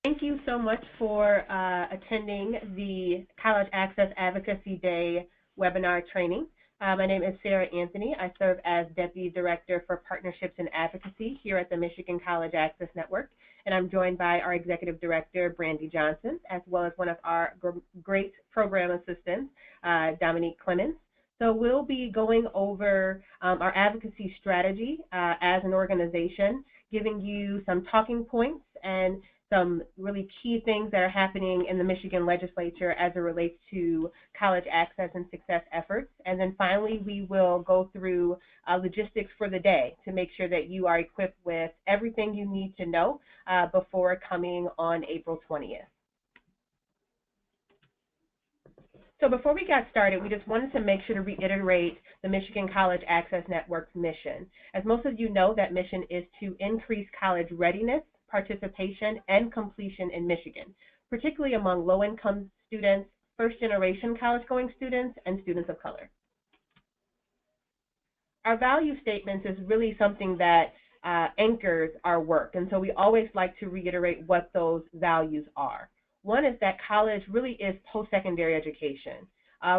Thank you so much for attending the College Access Advocacy Day webinar training. My name is Sarah Anthony. I serve as Deputy Director for Partnerships and Advocacy here at the Michigan College Access Network, and I'm joined by our Executive Director, Brandy Johnson, as well as one of our great program assistants, Dominique Clemens. So we'll be going over our advocacy strategy as an organization, giving you some talking points and some really key things that are happening in the Michigan legislature as it relates to college access and success efforts. And then finally, we will go through logistics for the day to make sure that you are equipped with everything you need to know before coming on April 20th. So before we got started, we just wanted to make sure to reiterate the Michigan College Access Network's mission. As most of you know, that mission is to increase college readiness, participation, and completion in Michigan, particularly among low-income students, first-generation college-going students, and students of color. Our value statements is really something that anchors our work, and so we always like to reiterate what those values are. One is that college really is post-secondary education.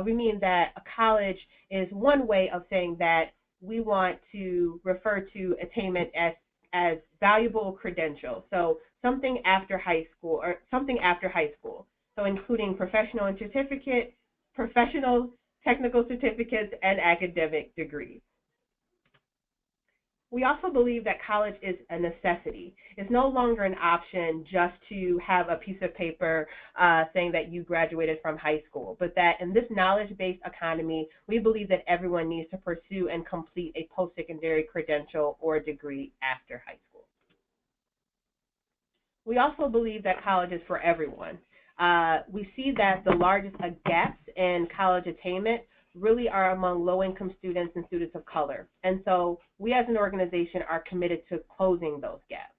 We mean that a college is one way of saying that we want to refer to attainment as valuable credentials, so something after high school or something after high school, so including professional technical certificates, and academic degrees. We also believe that college is a necessity. It's no longer an option just to have a piece of paper saying that you graduated from high school, but that in this knowledge-based economy, we believe that everyone needs to pursue and complete a post-secondary credential or degree after high school. We also believe that college is for everyone. We see that the largest gaps in college attainment really are among low-income students and students of color. And so we as an organization are committed to closing those gaps.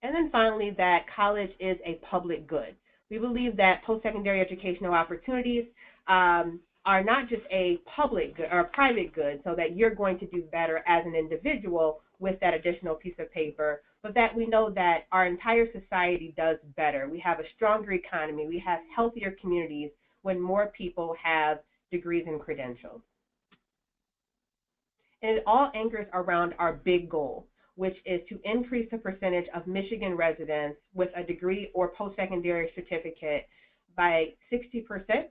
And then finally, that college is a public good. We believe that post-secondary educational opportunities are not just a public good or a private good, so that you're going to do better as an individual with that additional piece of paper, but that we know that our entire society does better. We have a stronger economy. We have healthier communities when more people have degrees and credentials. And it all anchors around our big goal, which is to increase the percentage of Michigan residents with a degree or post-secondary certificate by 60%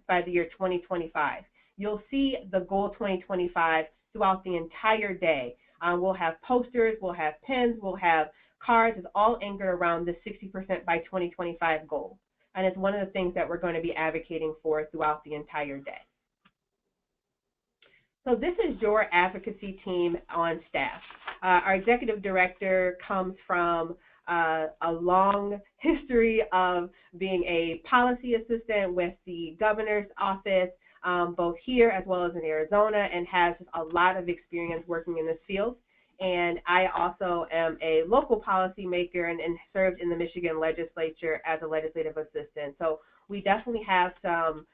by the year 2025. You'll see the goal 2025 throughout the entire day. We'll have posters, we'll have pens, we'll have cards. It's all anchored around the 60% by 2025 goal. And it's one of the things that we're going to be advocating for throughout the entire day. So this is your advocacy team on staff. Our executive director comes from a long history of being a policy assistant with the governor's office, both here as well as in Arizona, and has a lot of experience working in this field. And I also am a local policymaker and served in the Michigan legislature as a legislative assistant. So we definitely have some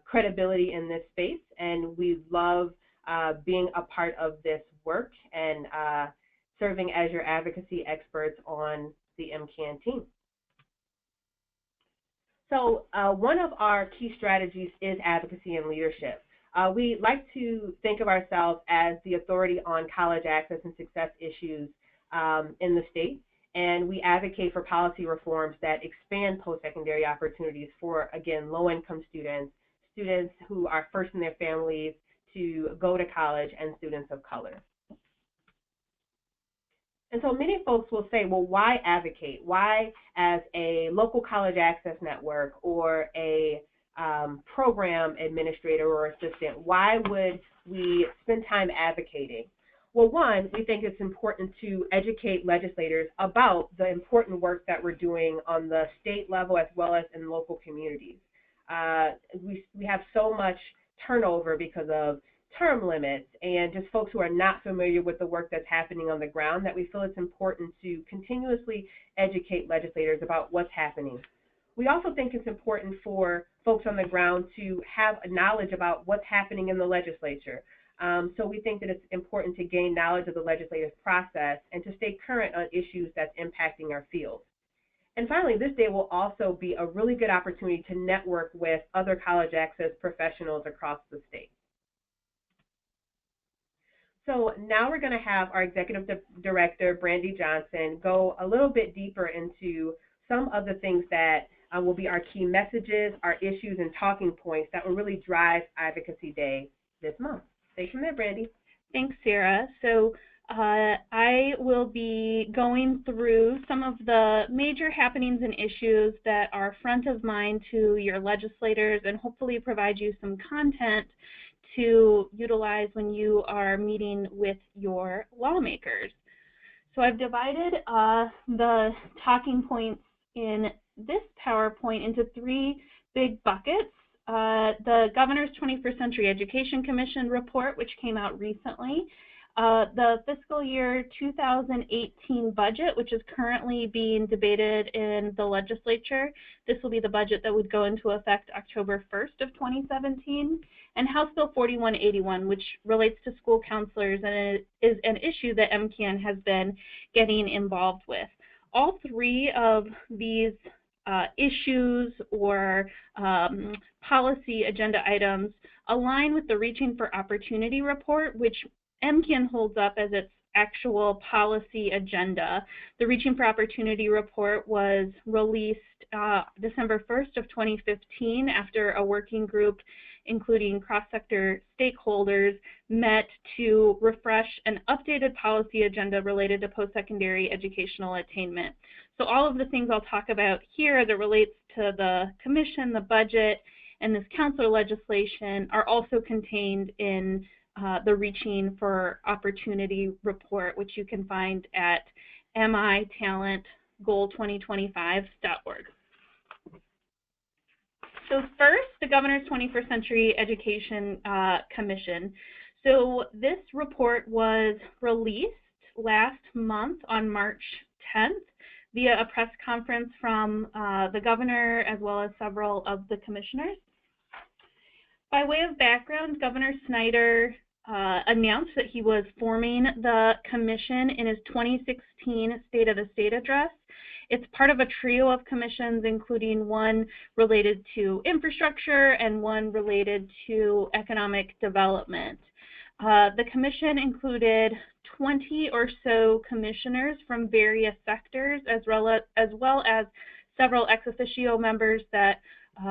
credibility in this space, and we love being a part of this work and serving as your advocacy experts on the MCAN team. So one of our key strategies is advocacy and leadership. We like to think of ourselves as the authority on college access and success issues in the state, and we advocate for policy reforms that expand post-secondary opportunities for, again, low-income students, students who are first in their families to go to college, and students of color. And so many folks will say, well, why advocate? Why, as a local college access network or a program administrator or assistant, why would we spend time advocating? Well, one, we think it's important to educate legislators about the important work that we're doing on the state level as well as in local communities. We have so much turnover because of term limits and just folks who are not familiar with the work that's happening on the ground that we feel it's important to continuously educate legislators about what's happening. We also think it's important for folks on the ground to have knowledge about what's happening in the legislature. So we think that it's important to gain knowledge of the legislative process and to stay current on issues that's impacting our field. And finally, this day will also be a really good opportunity to network with other college access professionals across the state. So now we're going to have our Executive Director, Brandy Johnson, go a little bit deeper into some of the things that will be our key messages, our issues, and talking points that will really drive Advocacy Day this month. Take from there, Brandy. Thanks, Sarah. So I will be going through some of the major happenings and issues that are front of mind to your legislators and hopefully provide you some content to utilize when you are meeting with your lawmakers. So I've divided the talking points in this PowerPoint into three big buckets. The Governor's 21st Century Education Commission report, which came out recently, the fiscal year 2018 budget, which is currently being debated in the legislature. This will be the budget that would go into effect October 1st of 2017, and House Bill 4181, which relates to school counselors and is an issue that MCAN has been getting involved with. All three of these issues or policy agenda items align with the Reaching for Opportunity report, which MCAN holds up as its actual policy agenda. The Reaching for Opportunity report was released December 1st of 2015 after a working group including cross-sector stakeholders met to refresh an updated policy agenda related to post-secondary educational attainment. So all of the things I'll talk about here as it relates to the commission, the budget, and this counselor legislation are also contained in the Reaching for Opportunity report, which you can find at mitalentgoal2025.org. So first, the Governor's 21st Century Education Commission. So this report was released last month on March 10th via a press conference from the governor as well as several of the commissioners. By way of background, Governor Snyder announced that he was forming the commission in his 2016 State of the State address. It's part of a trio of commissions, including one related to infrastructure and one related to economic development. The commission included 20 or so commissioners from various sectors, as well as several ex officio members that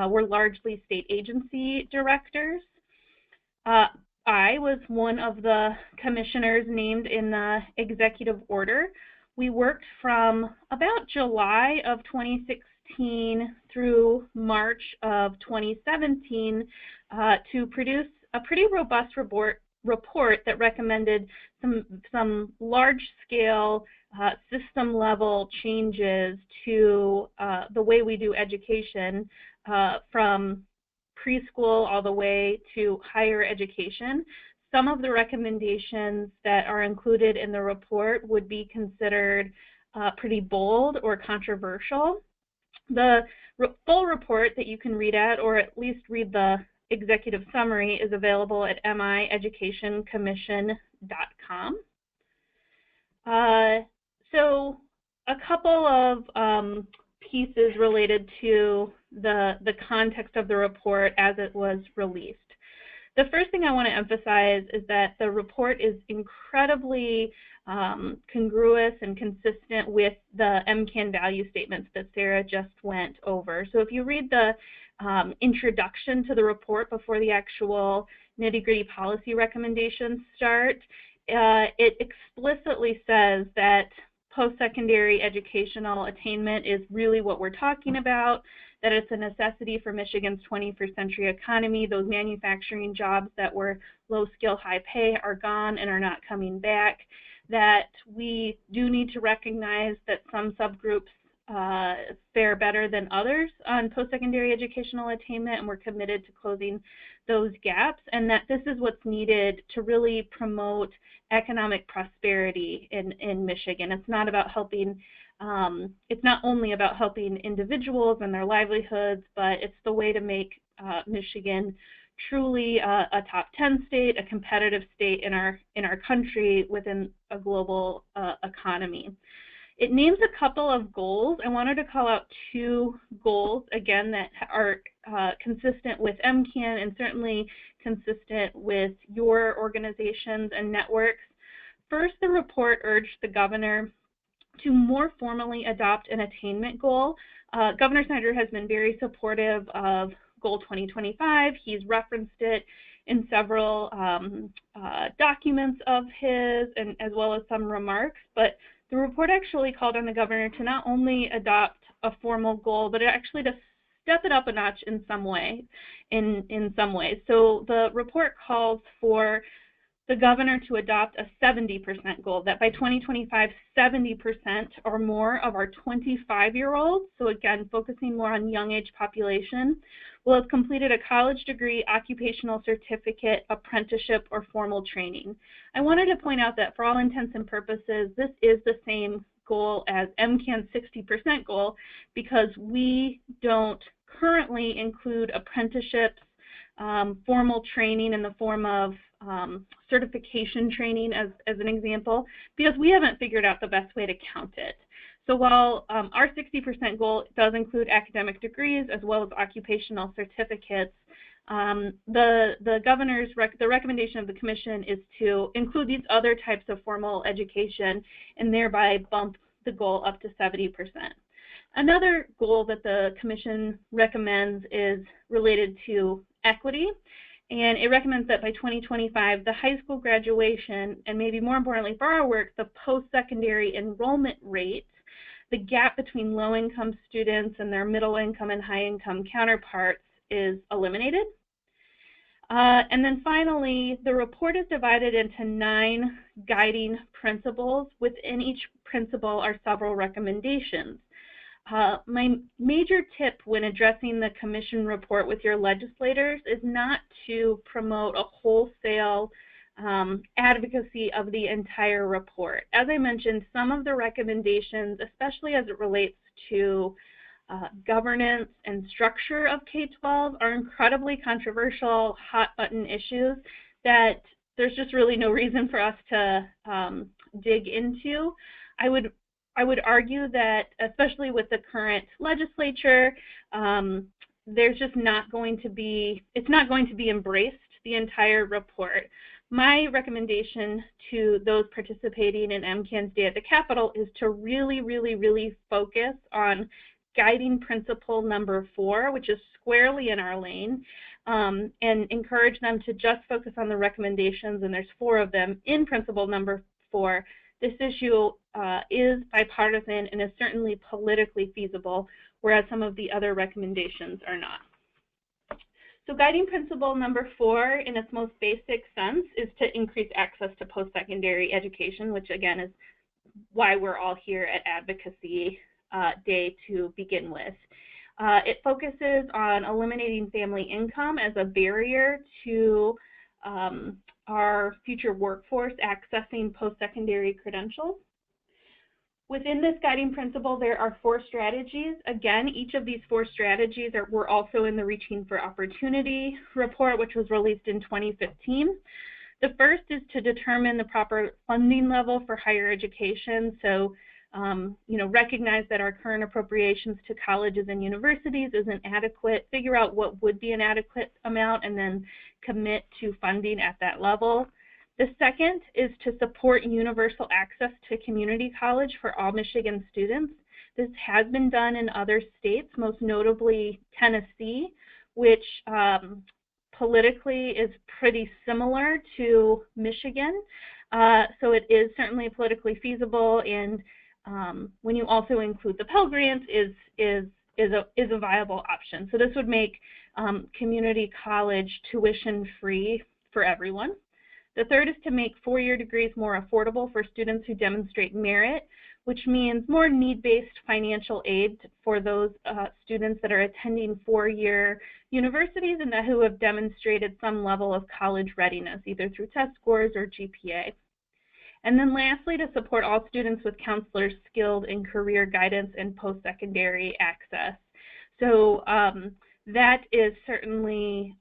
were largely state agency directors. I was one of the commissioners named in the executive order. We worked from about July of 2016 through March of 2017 to produce a pretty robust report that recommended some large-scale system-level changes to the way we do education from preschool all the way to higher education. Some of the recommendations that are included in the report would be considered pretty bold or controversial. The full report that you can read at, or at least read the executive summary, is available at mieducationcommission.com. So a couple of pieces related to the context of the report as it was released. The first thing I want to emphasize is that the report is incredibly congruous and consistent with the MCAN value statements that Sarah just went over. So if you read the introduction to the report before the actual nitty-gritty policy recommendations start, it explicitly says that post-secondary educational attainment is really what we're talking about, that it's a necessity for Michigan's 21st century economy. Those manufacturing jobs that were low skill, high pay are gone and are not coming back, that we do need to recognize that some subgroups fare better than others on post-secondary educational attainment, and we're committed to closing those gaps, and that this is what's needed to really promote economic prosperity in Michigan. It's not about helping, it's not only about helping individuals and their livelihoods, but it's the way to make Michigan truly a top 10 state, a competitive state in our country within a global economy. It names a couple of goals. I wanted to call out two goals, again, that are consistent with MCAN and certainly consistent with your organizations and networks. First, the report urged the governor to more formally adopt an attainment goal. Governor Snyder has been very supportive of Goal 2025. He's referenced it in several documents of his, and as well as some remarks, but the report actually called on the governor to not only adopt a formal goal, but actually to step it up a notch in some way. So the report calls for the governor to adopt a 70% goal, that by 2025, 70% or more of our 25-year-olds, so again, focusing more on young age population, will have completed a college degree, occupational certificate, apprenticeship, or formal training. I wanted to point out that for all intents and purposes, this is the same goal as MCAN's 60% goal, because we don't currently include apprenticeships, formal training in the form of certification training as an example, because we haven't figured out the best way to count it. So while our 60% goal does include academic degrees as well as occupational certificates, the recommendation of the commission is to include these other types of formal education and thereby bump the goal up to 70%. Another goal that the commission recommends is related to equity, and it recommends that by 2025, the high school graduation, and maybe more importantly for our work, the post-secondary enrollment rate, the gap between low-income students and their middle-income and high-income counterparts is eliminated. And then finally, the report is divided into 9 guiding principles. Within each principle are several recommendations. My major tip when addressing the commission report with your legislators is not to promote a wholesale advocacy of the entire report. As I mentioned, some of the recommendations, especially as it relates to governance and structure of K-12, are incredibly controversial, hot-button issues that there's just really no reason for us to dig into. I would argue that, especially with the current legislature, there's just not going to be, it's not going to be embraced, the entire report. My recommendation to those participating in MCAN's Day at the Capitol is to really focus on guiding principle number 4, which is squarely in our lane, and encourage them to just focus on the recommendations, and there's 4 of them in principle number 4. This issue is bipartisan and is certainly politically feasible, whereas some of the other recommendations are not. So guiding principle number 4 in its most basic sense is to increase access to post-secondary education, which again is why we're all here at Advocacy Day to begin with. It focuses on eliminating family income as a barrier to our future workforce accessing post-secondary credentials. Within this guiding principle, there are 4 strategies. Again, each of these 4 strategies were also in the Reaching for Opportunity report, which was released in 2015. The first is to determine the proper funding level for higher education. So, recognize that our current appropriations to colleges and universities isn't adequate, figure out what would be an adequate amount, and then commit to funding at that level. The second is to support universal access to community college for all Michigan students. This has been done in other states, most notably Tennessee, which politically is pretty similar to Michigan. So it is certainly politically feasible, and when you also include the Pell Grant, is a viable option. So this would make community college tuition free for everyone. The third is to make 4-year degrees more affordable for students who demonstrate merit, which means more need-based financial aid for those students that are attending 4-year universities and who have demonstrated some level of college readiness, either through test scores or GPA. And then lastly, to support all students with counselors skilled in career guidance and post-secondary access. So that is certainly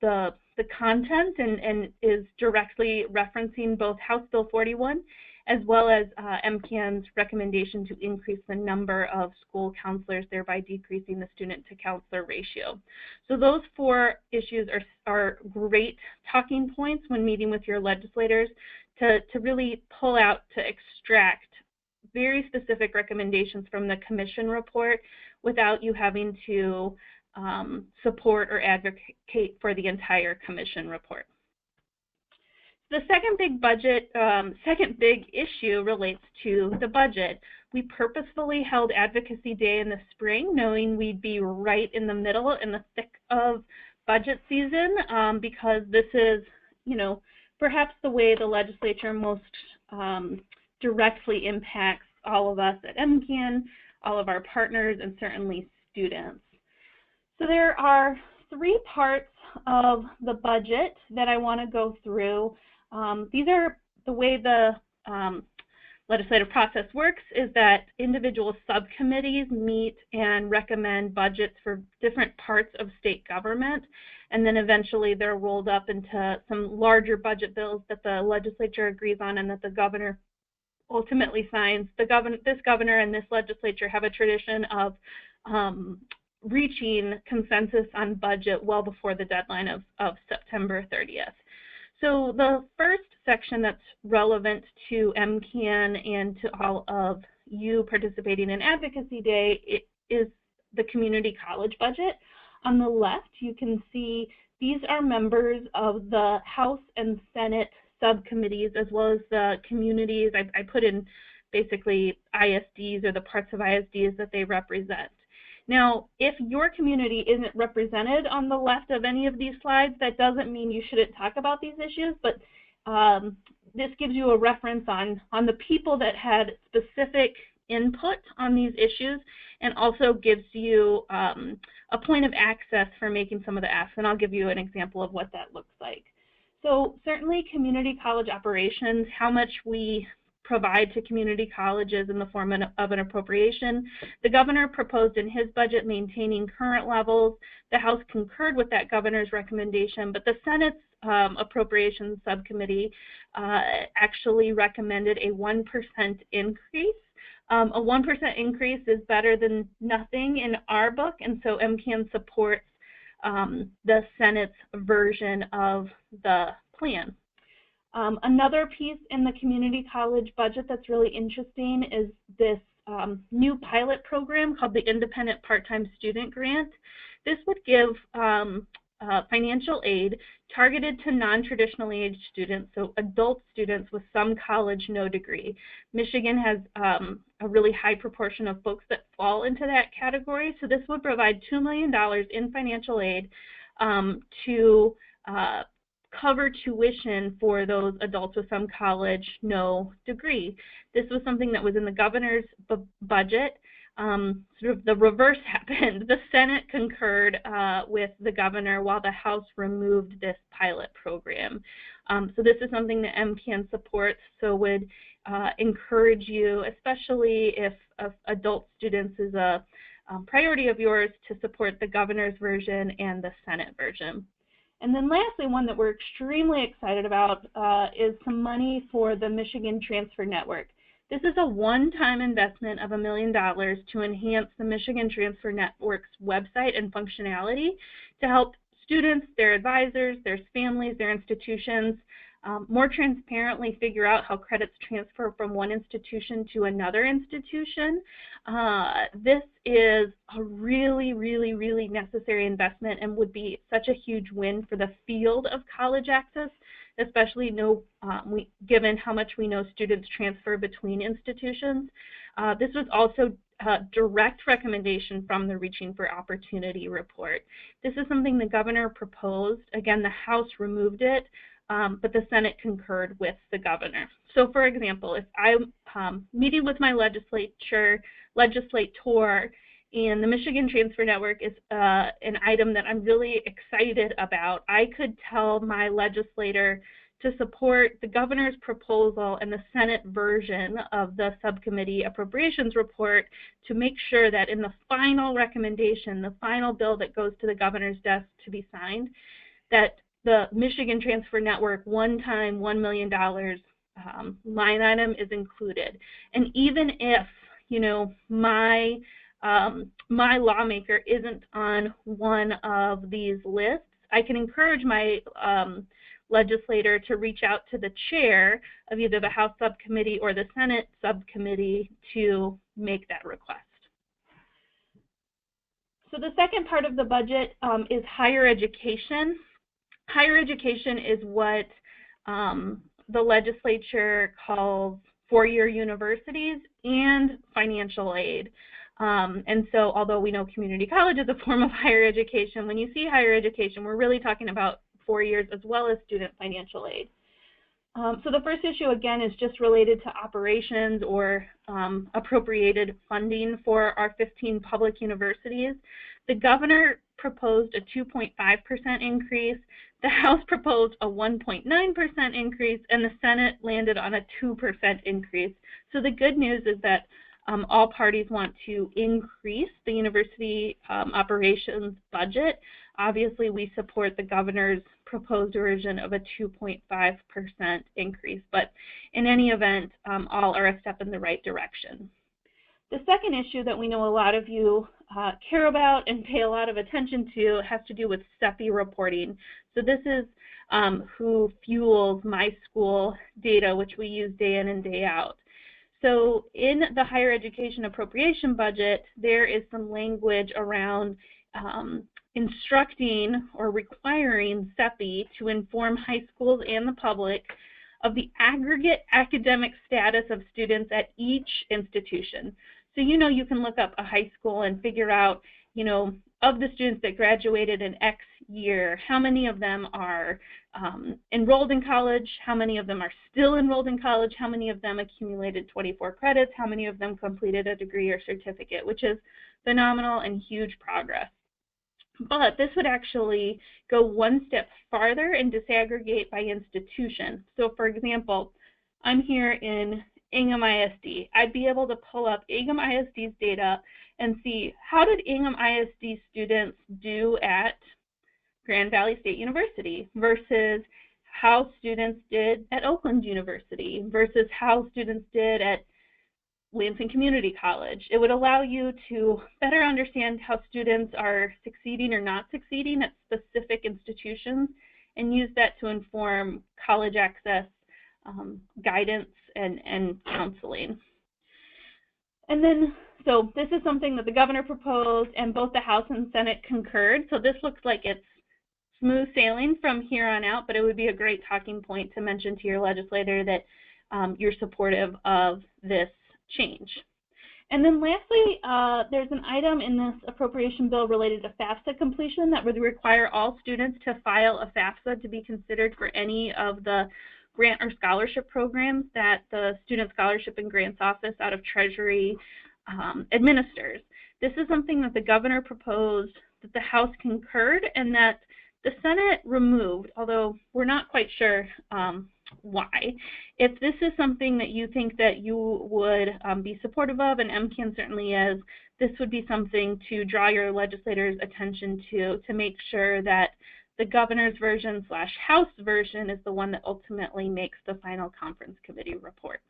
the content and is directly referencing both House Bill 41 as well as MCAN's recommendation to increase the number of school counselors, thereby decreasing the student-to-counselor ratio. So those 4 issues are great talking points when meeting with your legislators to really pull out, to extract very specific recommendations from the commission report without you having to support or advocate for the entire commission report. The second big issue relates to the budget. We purposefully held Advocacy Day in the spring, knowing we'd be right in the middle, in the thick of budget season, because this is, perhaps the way the legislature most directly impacts all of us at MCAN, all of our partners, and certainly students. So there are 3 parts of the budget that I want to go through. These are the way the legislative process works, is that individual subcommittees meet and recommend budgets for different parts of state government, and then eventually they're rolled up into some larger budget bills that the legislature agrees on and that the governor ultimately signs. This governor and this legislature have a tradition of reaching consensus on budget well before the deadline of September 30th. So the first section that's relevant to MCAN and to all of you participating in Advocacy Day is the community college budget. On the left, you can see these are members of the House and Senate subcommittees, as well as the communities. I put in basically ISDs, or the parts of ISDs that they represent. Now, if your community isn't represented on the left of any of these slides, that doesn't mean you shouldn't talk about these issues, but this gives you a reference on the people that had specific input on these issues, and also gives you a point of access for making some of the asks, and I'll give you an example of what that looks like. So certainly community college operations, how much we provide to community colleges in the form of an appropriation. The governor proposed in his budget maintaining current levels. The House concurred with that governor's recommendation, but the Senate's appropriations subcommittee actually recommended a 1% increase. A 1% increase is better than nothing in our book, and so MCAN supports the Senate's version of the plan. Another piece in the community college budget that's really interesting is this new pilot program called the Independent Part-Time Student Grant. This would give financial aid targeted to non-traditionally aged students, so adult students with some college, no degree. Michigan has a really high proportion of folks that fall into that category, so this would provide $2 million in financial aid to cover tuition for those adults with some college, no degree. This was something that was in the governor's budget. Sort of the reverse happened. The Senate concurred with the governor while the House removed this pilot program. So this is something that MCAN supports, so would encourage you, especially if adult students is a priority of yours, to support the governor's version and the Senate version. And then lastly, one that we're extremely excited about is some money for the Michigan Transfer Network. This is a one-time investment of $1 million to enhance the Michigan Transfer Network's website and functionality to help students, their advisors, their families, their institutions more transparently figure out how credits transfer from one institution to another institution. This is a really, really, really necessary investment and would be such a huge win for the field of college access, especially given how much we know students transfer between institutions. This was also a direct recommendation from the Reaching for Opportunity report. This is something the governor proposed. Again, the House removed it, but the Senate concurred with the governor. So for example, if I'm meeting with my legislator, and the Michigan Transfer Network is an item that I'm really excited about, I could tell my legislator to support the governor's proposal and the Senate version of the subcommittee appropriations report to make sure that in the final recommendation, the final bill that goes to the governor's desk to be signed, that the Michigan Transfer Network one-time $1 million line item is included. And even if, you know, my lawmaker isn't on one of these lists, I can encourage my legislator to reach out to the chair of either the House subcommittee or the Senate subcommittee to make that request. So the second part of the budget is higher education. Higher education is what the legislature calls four-year universities and financial aid. And so although we know community college is a form of higher education, when you see higher education, we're really talking about 4 years as well as student financial aid. So the first issue, again, is just related to operations or appropriated funding for our 15 public universities. The governor proposed a 2.5% increase, the House proposed a 1.9% increase, and the Senate landed on a 2% increase. So the good news is that all parties want to increase the university operations budget. Obviously, we support the governor's proposed version of a 2.5% increase, but in any event, all are a step in the right direction. The second issue that we know a lot of you care about and pay a lot of attention to has to do with Steffie Reporting. So this is who fuels my school data, which we use day in and day out. So in the higher education appropriation budget, there is some language around instructing or requiring Steffie to inform high schools and the public of the aggregate academic status of students at each institution. So you know you can look up a high school and figure out, you know, of the students that graduated in X year, how many of them are enrolled in college, how many of them are still enrolled in college, how many of them accumulated 24 credits, how many of them completed a degree or certificate, which is phenomenal and huge progress. But this would actually go one step farther and disaggregate by institution. So for example, I'm here in Ingham ISD. I'd be able to pull up Ingham ISD's data and see how did Ingham ISD students do at Grand Valley State University versus how students did at Oakland University versus how students did at Lansing Community College. It would allow you to better understand how students are succeeding or not succeeding at specific institutions and use that to inform college access guidance and counseling. And then, so this is something that the governor proposed and both the House and Senate concurred. So this looks like it's smooth sailing from here on out, but it would be a great talking point to mention to your legislator that you're supportive of this change. And then lastly, there's an item in this appropriation bill related to FAFSA completion that would require all students to file a FAFSA to be considered for any of the grant or scholarship programs that the Student Scholarship and Grants Office out of Treasury administers. This is something that the governor proposed, that the House concurred, and that the Senate removed, although we're not quite sure why. If this is something that you think that you would be supportive of, and MCAN certainly is, this would be something to draw your legislators' attention to make sure that the governor's version / House version is the one that ultimately makes the final conference committee report.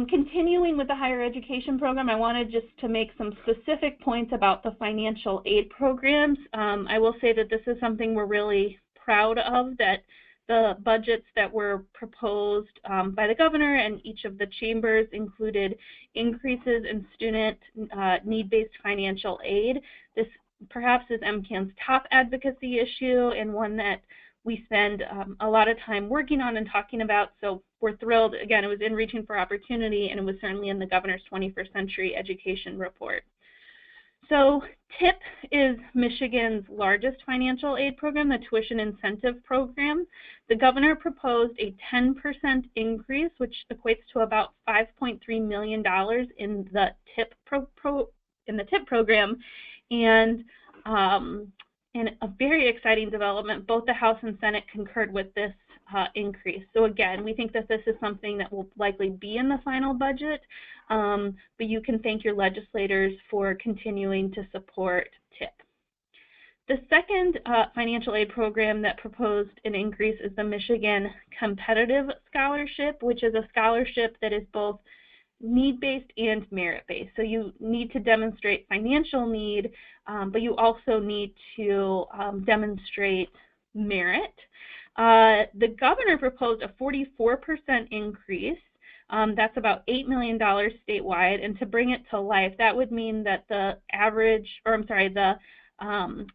Continuing with the higher education program, I wanted just to make some specific points about the financial aid programs. I will say that this is something we're really proud of, that the budgets that were proposed by the governor and each of the chambers included increases in student need-based financial aid. This perhaps is MCAN's top advocacy issue and one that we spend a lot of time working on and talking about, so we're thrilled. Again, it was in Reaching for Opportunity, and it was certainly in the governor's 21st Century Education Report. So TIP is Michigan's largest financial aid program, the tuition incentive program. The governor proposed a 10% increase, which equates to about $5.3 million in the TIP program, and in a very exciting development, both the House and Senate concurred with this increase. So again, we think that this is something that will likely be in the final budget, but you can thank your legislators for continuing to support TIP. The second financial aid program that proposed an increase is the Michigan Competitive Scholarship, which is a scholarship that is both need-based and merit-based. So you need to demonstrate financial need, but you also need to demonstrate merit. The governor proposed a 44% increase. That's about $8 million statewide, and to bring it to life, that would mean that the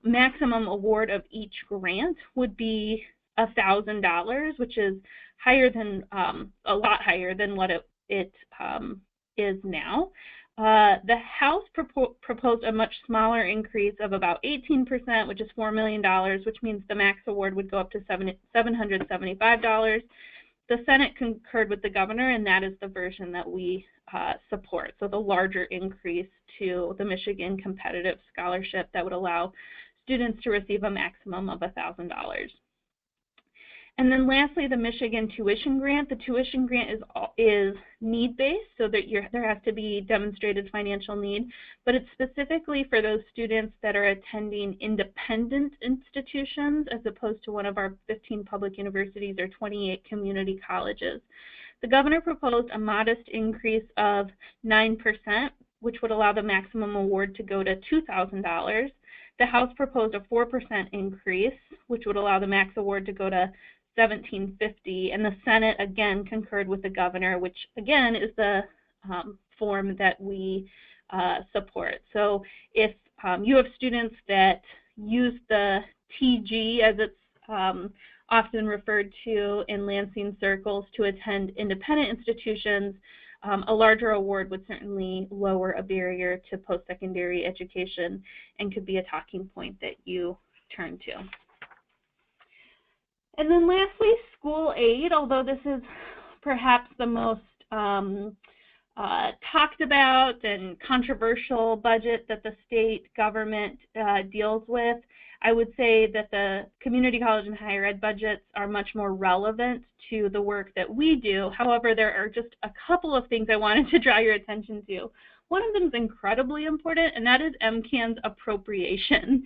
maximum award of each grant would be $1,000, which is higher than a lot higher than what it is now. The House proposed a much smaller increase of about 18%, which is $4 million, which means the max award would go up to $775. The Senate concurred with the governor, and that is the version that we support. So the larger increase to the Michigan Competitive Scholarship that would allow students to receive a maximum of $1,000. And then lastly, the Michigan Tuition Grant. The tuition grant is need-based, so that there has to be demonstrated financial need, but it's specifically for those students that are attending independent institutions as opposed to one of our 15 public universities or 28 community colleges. The governor proposed a modest increase of 9%, which would allow the maximum award to go to $2,000. The House proposed a 4% increase, which would allow the max award to go to $1,750, and the Senate again concurred with the governor, which again is the form that we support. So if you have students that use the TG, as it's often referred to in Lansing circles, to attend independent institutions, a larger award would certainly lower a barrier to post-secondary education and could be a talking point that you turn to. And then lastly, school aid, although this is perhaps the most talked about and controversial budget that the state government deals with, I would say that the community college and higher ed budgets are much more relevant to the work that we do. However, there are just a couple of things I wanted to draw your attention to. One of them is incredibly important, and that is MCAN's appropriation.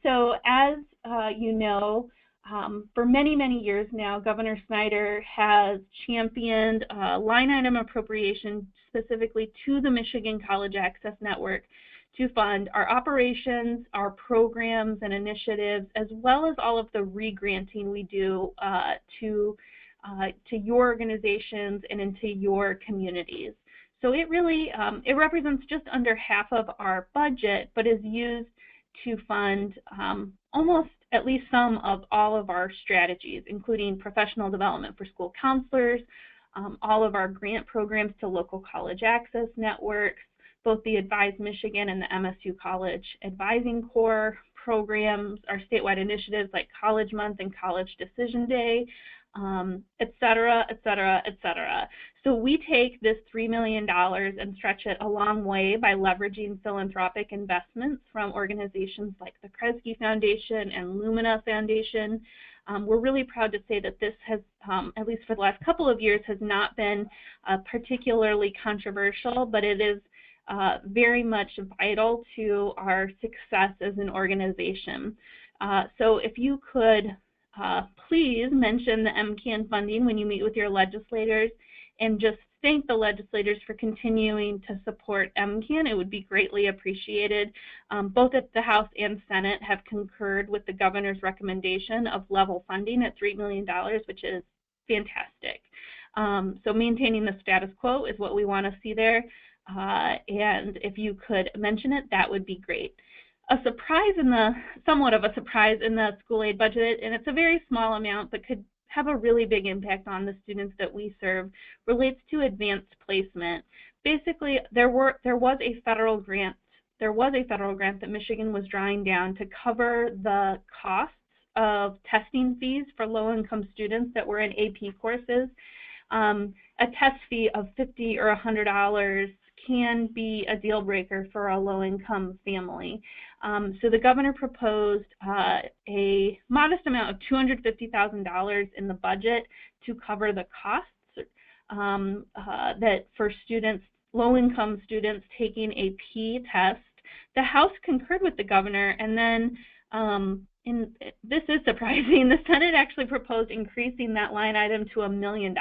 So as you know, for many, many years now, Governor Snyder has championed line item appropriation specifically to the Michigan College Access Network to fund our operations, our programs and initiatives, as well as all of the re-granting we do to your organizations and into your communities. So it really, it represents just under half of our budget, but is used to fund almost at least some of all of our strategies, including professional development for school counselors, all of our grant programs to local college access networks, both the Advise Michigan and the MSU College Advising Corps programs, our statewide initiatives like College Month and College Decision Day, et cetera, et cetera, et cetera. So we take this $3 million and stretch it a long way by leveraging philanthropic investments from organizations like the Kresge Foundation and Lumina Foundation. We're really proud to say that this has, at least for the last couple of years, has not been particularly controversial, but it is very much vital to our success as an organization. So if you could please mention the MCAN funding when you meet with your legislators and just thank the legislators for continuing to support MCAN. It would be greatly appreciated. Both at the House and Senate have concurred with the governor's recommendation of level funding at $3 million, which is fantastic. So maintaining the status quo is what we want to see there. And if you could mention it, that would be great. A surprise somewhat of a surprise in the school aid budget, and it's a very small amount, but could have a really big impact on the students that we serve, relates to advanced placement. Basically, there was a federal grant that Michigan was drawing down to cover the costs of testing fees for low-income students that were in AP courses. A test fee of $50 or $100 can be a deal breaker for a low-income family. So the governor proposed a modest amount of $250,000 in the budget to cover the costs that for students, low-income students taking a P test. The House concurred with the governor, and then And this is surprising. The Senate actually proposed increasing that line item to $1 million,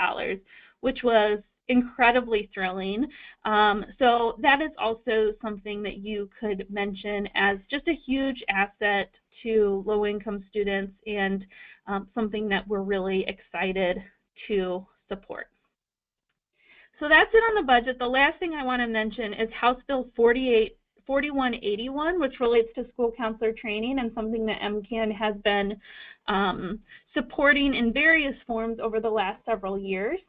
which was incredibly thrilling. So that is also something that you could mention as just a huge asset to low-income students, and something that we're really excited to support. So that's it on the budget. The last thing I want to mention is House Bill 4181, which relates to school counselor training, and something that MCAN has been supporting in various forms over the last several years.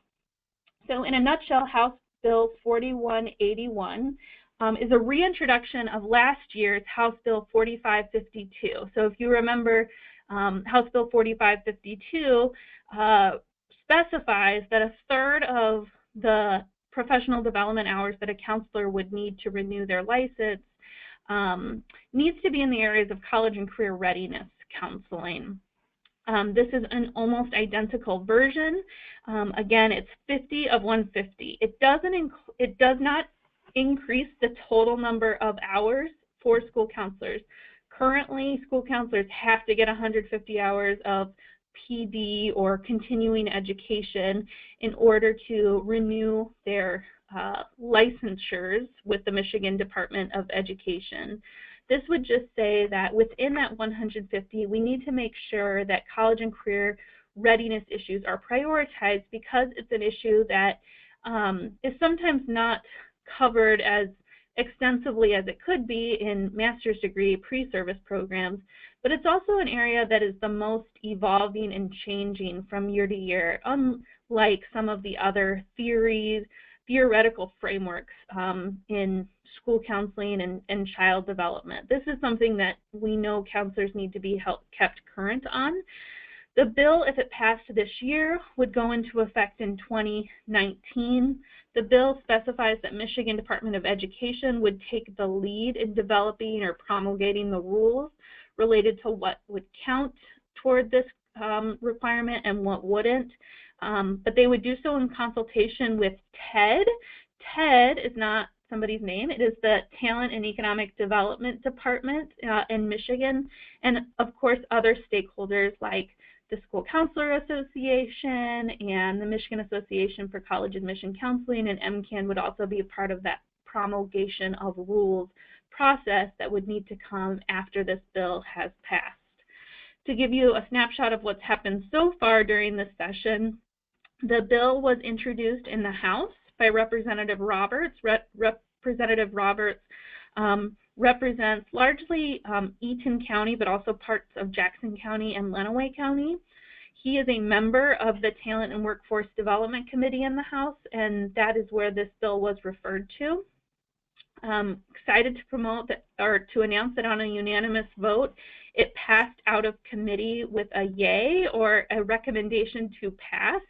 So in a nutshell, House Bill 4181 is a reintroduction of last year's House Bill 4552. So if you remember, House Bill 4552 specifies that 1/3 of the professional development hours that a counselor would need to renew their license needs to be in the areas of college and career readiness counseling. This is an almost identical version. Again, it's 50 of 150. It does not increase the total number of hours for school counselors. Currently, school counselors have to get 150 hours of PD or continuing education in order to renew their licensures with the Michigan Department of Education. This would just say that within that 150, we need to make sure that college and career readiness issues are prioritized, because it's an issue that is sometimes not covered as extensively as it could be in master's degree pre-service programs, but it's also an area that is the most evolving and changing from year to year, unlike some of the other theoretical frameworks in school counseling and child development. This is something that we know counselors need to be kept current on. The bill, if it passed this year, would go into effect in 2019. The bill specifies that Michigan Department of Education would take the lead in developing or promulgating the rules related to what would count toward this requirement and what wouldn't. But they would do so in consultation with TED. TED is not somebody's name. It is the Talent and Economic Development Department in Michigan, and of course other stakeholders like the School Counselor Association and the Michigan Association for College Admission Counseling, and MCAN would also be a part of that promulgation of rules process that would need to come after this bill has passed. To give you a snapshot of what's happened so far during this session, the bill was introduced in the House by Representative Roberts. Representative Roberts represents largely Eaton County, but also parts of Jackson County and Lenawee County. He is a member of the Talent and Workforce Development Committee in the House, and that is where this bill was referred to. Excited to promote that, or to announce that on a unanimous vote, it passed out of committee with a yay, or a recommendation to pass.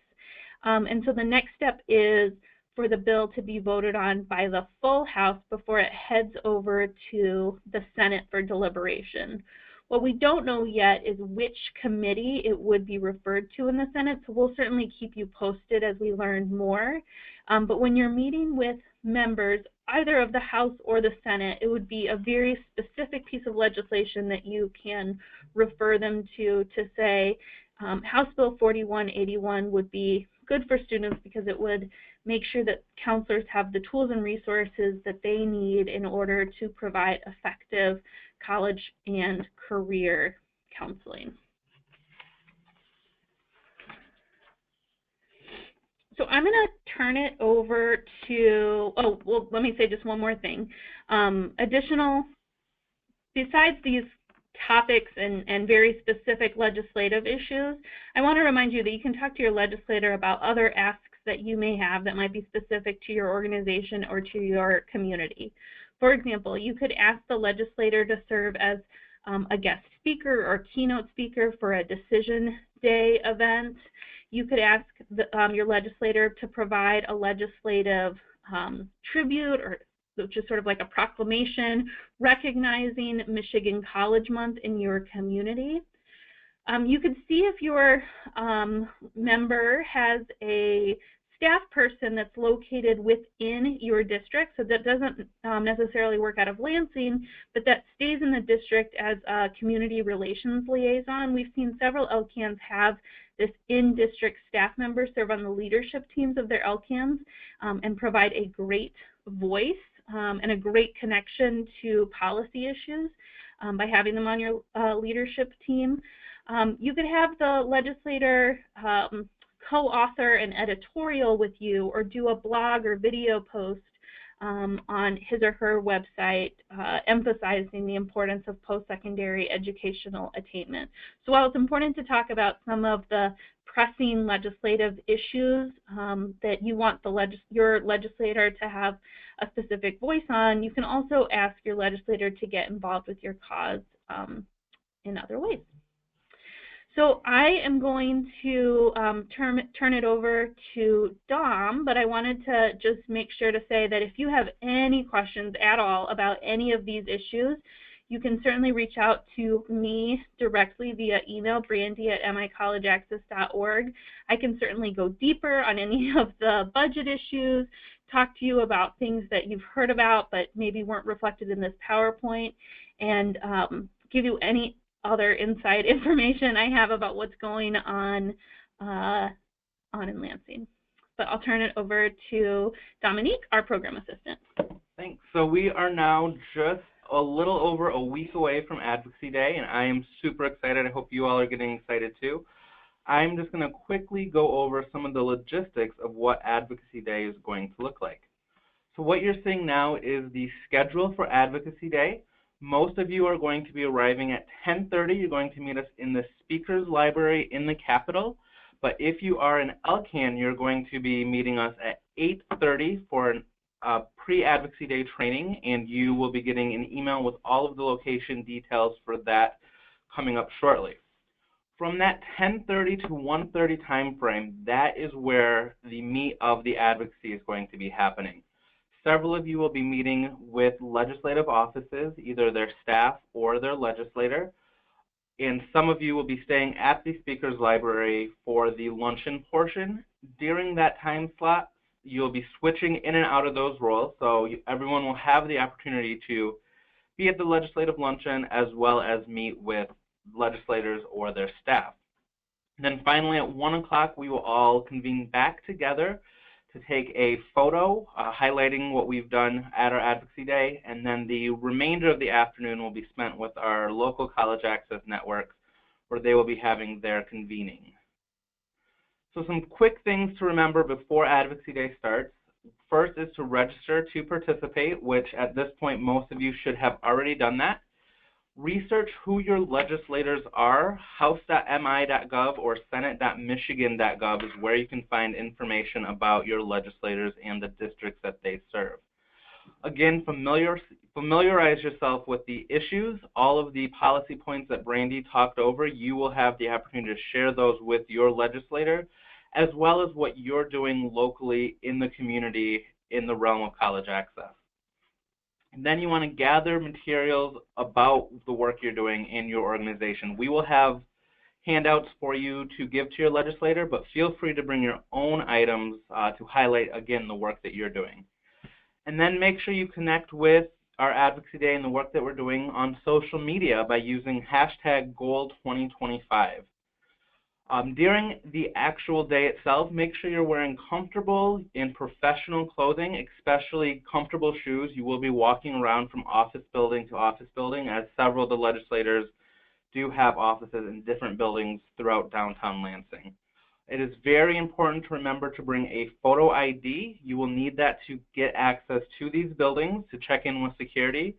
And so the next step is for the bill to be voted on by the full House before it heads over to the Senate for deliberation. What we don't know yet is which committee it would be referred to in the Senate, so we'll certainly keep you posted as we learn more. But when you're meeting with members, either of the House or the Senate, it would be a very specific piece of legislation that you can refer them to say, House Bill 4181 would be good for students because it would make sure that counselors have the tools and resources that they need in order to provide effective college and career counseling. So I'm going to turn it over to, oh, well, let me say just one more thing. Besides these topics and very specific legislative issues, I want to remind you that you can talk to your legislator about other asks that you may have that might be specific to your organization or to your community. For example, you could ask the legislator to serve as a guest speaker or keynote speaker for a decision day event. You could ask your legislator to provide a legislative tribute, or which is sort of like a proclamation recognizing Michigan College Month in your community. You could see if your member has a staff person that's located within your district, so that doesn't necessarily work out of Lansing, but that stays in the district as a community relations liaison. We've seen several LCANs have this in-district staff member serve on the leadership teams of their LCANs and provide a great voice and a great connection to policy issues by having them on your leadership team. You could have the legislator co-author an editorial with you or do a blog or video post on his or her website emphasizing the importance of post-secondary educational attainment. So while it's important to talk about some of the pressing legislative issues that you want your legislator to have a specific voice on, you can also ask your legislator to get involved with your cause in other ways. So I am going to turn it over to Dom, but I wanted to just make sure to say that if you have any questions at all about any of these issues, you can certainly reach out to me directly via email, brandy@micollegeaccess.org. I can certainly go deeper on any of the budget issues, talk to you about things that you've heard about but maybe weren't reflected in this PowerPoint, and give you any other inside information I have about what's going on in Lansing. But I'll turn it over to Dominique, our program assistant. Thanks. So we are now just a little over a week away from Advocacy Day, and I am super excited. I hope you all are getting excited too. I'm just going to quickly go over some of the logistics of what Advocacy Day is going to look like. So what you're seeing now is the schedule for Advocacy Day. Most of you are going to be arriving at 10:30. You're going to meet us in the Speakers Library in the Capitol. But if you are an LCAN, you're going to be meeting us at 8:30 for a pre-Advocacy Day training, and you will be getting an email with all of the location details for that coming up shortly. From that 10:30 to 1:30 time frame, that is where the meat of the advocacy is going to be happening. Several of you will be meeting with legislative offices, either their staff or their legislator, and some of you will be staying at the Speakers Library for the luncheon portion. During that time slot, you'll be switching in and out of those roles, so everyone will have the opportunity to be at the legislative luncheon as well as meet with legislators or their staff. And then finally at 1 o'clock, we will all convene back together to take a photo highlighting what we've done at our Advocacy Day, and then the remainder of the afternoon will be spent with our local college access networks where they will be having their convening. So some quick things to remember before Advocacy Day starts. First is to register to participate, which at this point most of you should have already done that. Research who your legislators are. House.mi.gov or Senate.michigan.gov is where you can find information about your legislators and the districts that they serve. Again, familiarize yourself with the issues. All of the policy points that Brandy talked over, you will have the opportunity to share those with your legislator, as well as what you're doing locally in the community in the realm of college access. And then you want to gather materials about the work you're doing in your organization. We will have handouts for you to give to your legislator, but feel free to bring your own items to highlight, again, the work that you're doing. And then make sure you connect with our Advocacy Day and the work that we're doing on social media by using #Goal2025. During the actual day itself, make sure you're wearing comfortable and professional clothing, especially comfortable shoes. You will be walking around from office building to office building, as several of the legislators do have offices in different buildings throughout downtown Lansing. It is very important to remember to bring a photo ID. You will need that to get access to these buildings to check in with security.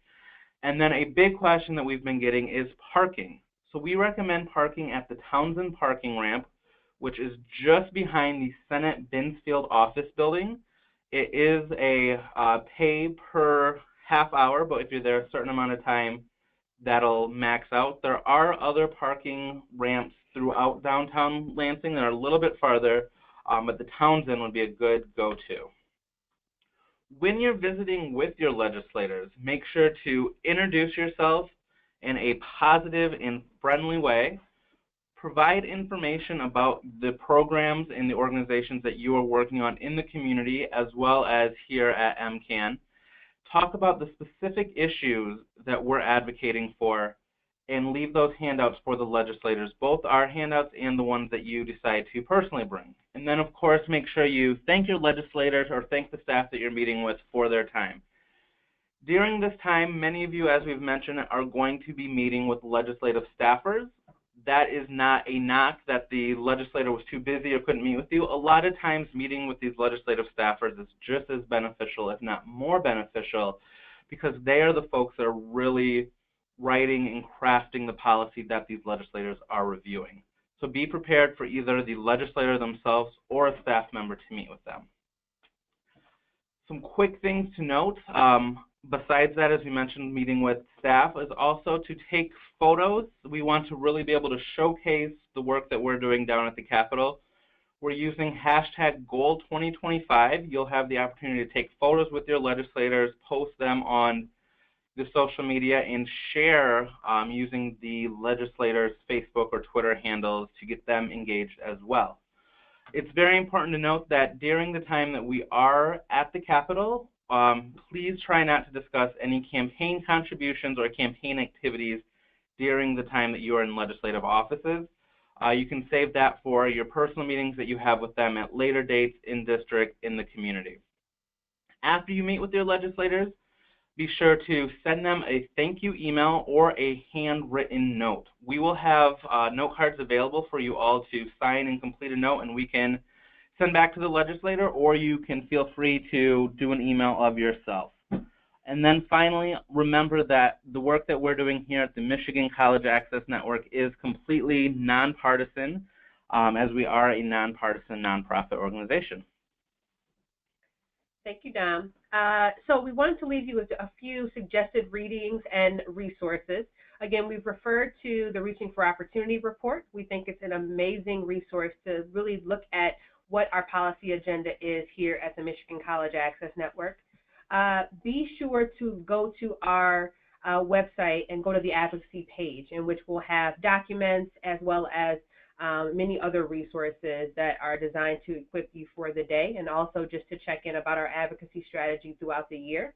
And then a big question that we've been getting is parking. So we recommend parking at the Townsend parking ramp, which is just behind the Senate Binsfield office building. It is a pay per half hour, but if you're there a certain amount of time, that'll max out. There are other parking ramps throughout downtown Lansing that are a little bit farther, but the Townsend would be a good go-to. When you're visiting with your legislators, make sure to introduce yourself in a positive and friendly way. provide information about the programs and the organizations that you are working on in the community as well as here at MCAN. Talk about the specific issues that we're advocating for and leave those handouts for the legislators, both our handouts and the ones that you decide to personally bring. And then, of course, make sure you thank your legislators or thank the staff that you're meeting with for their time. During this time, many of you, as we've mentioned, are going to be meeting with legislative staffers. That is not a knock that the legislator was too busy or couldn't meet with you. A lot of times meeting with these legislative staffers is just as beneficial, if not more beneficial, because they are the folks that are really writing and crafting the policy that these legislators are reviewing. So be prepared for either the legislator themselves or a staff member to meet with them. Some quick things to note. Besides that, as we mentioned, meeting with staff is also to take photos. We want to really be able to showcase the work that we're doing down at the Capitol. We're using hashtag Goal2025. You'll have the opportunity to take photos with your legislators, post them on the social media, and share using the legislators' Facebook or Twitter handles to get them engaged as well. It's very important to note that during the time that we are at the Capitol, please try not to discuss any campaign contributions or campaign activities during the time that you are in legislative offices. You can save that for your personal meetings that you have with them at later dates in district in the community. After you meet with your legislators, be sure to send them a thank you email or a handwritten note. We will have note cards available for you all to sign and complete a note, and we can send back to the legislator, or you can feel free to do an email of yourself. And then finally, remember that the work that we're doing here at the Michigan College Access Network is completely nonpartisan, as we are a nonpartisan nonprofit organization. Thank you, Dom. So we wanted to leave you with a few suggested readings and resources. Again, we've referred to the Reaching for Opportunity report. We think it's an amazing resource to really look at what our policy agenda is here at the Michigan College Access Network. Be sure to go to our website and go to the advocacy page, in which we'll have documents as well as many other resources that are designed to equip you for the day, and also just to check in about our advocacy strategy throughout the year.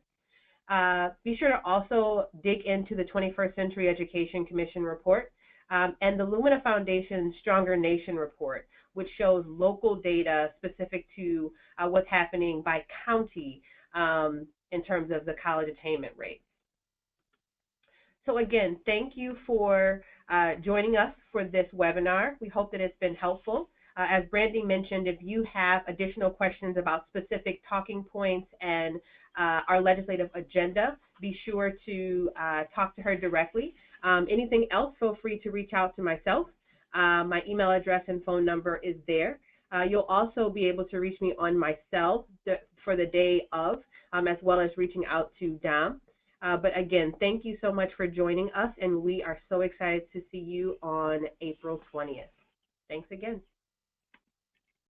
Be sure to also dig into the 21st Century Education Commission report and the Lumina Foundation's Stronger Nation report, which shows local data specific to what's happening by county in terms of the college attainment rate. So again, thank you for joining us for this webinar. We hope that it's been helpful. As Brandy mentioned, if you have additional questions about specific talking points and our legislative agenda, be sure to talk to her directly. Anything else, feel free to reach out to myself. My email address and phone number is there. You'll also be able to reach me on my cell for the day of, as well as reaching out to Dom. But again, thank you so much for joining us, and we are so excited to see you on April 20th. Thanks again.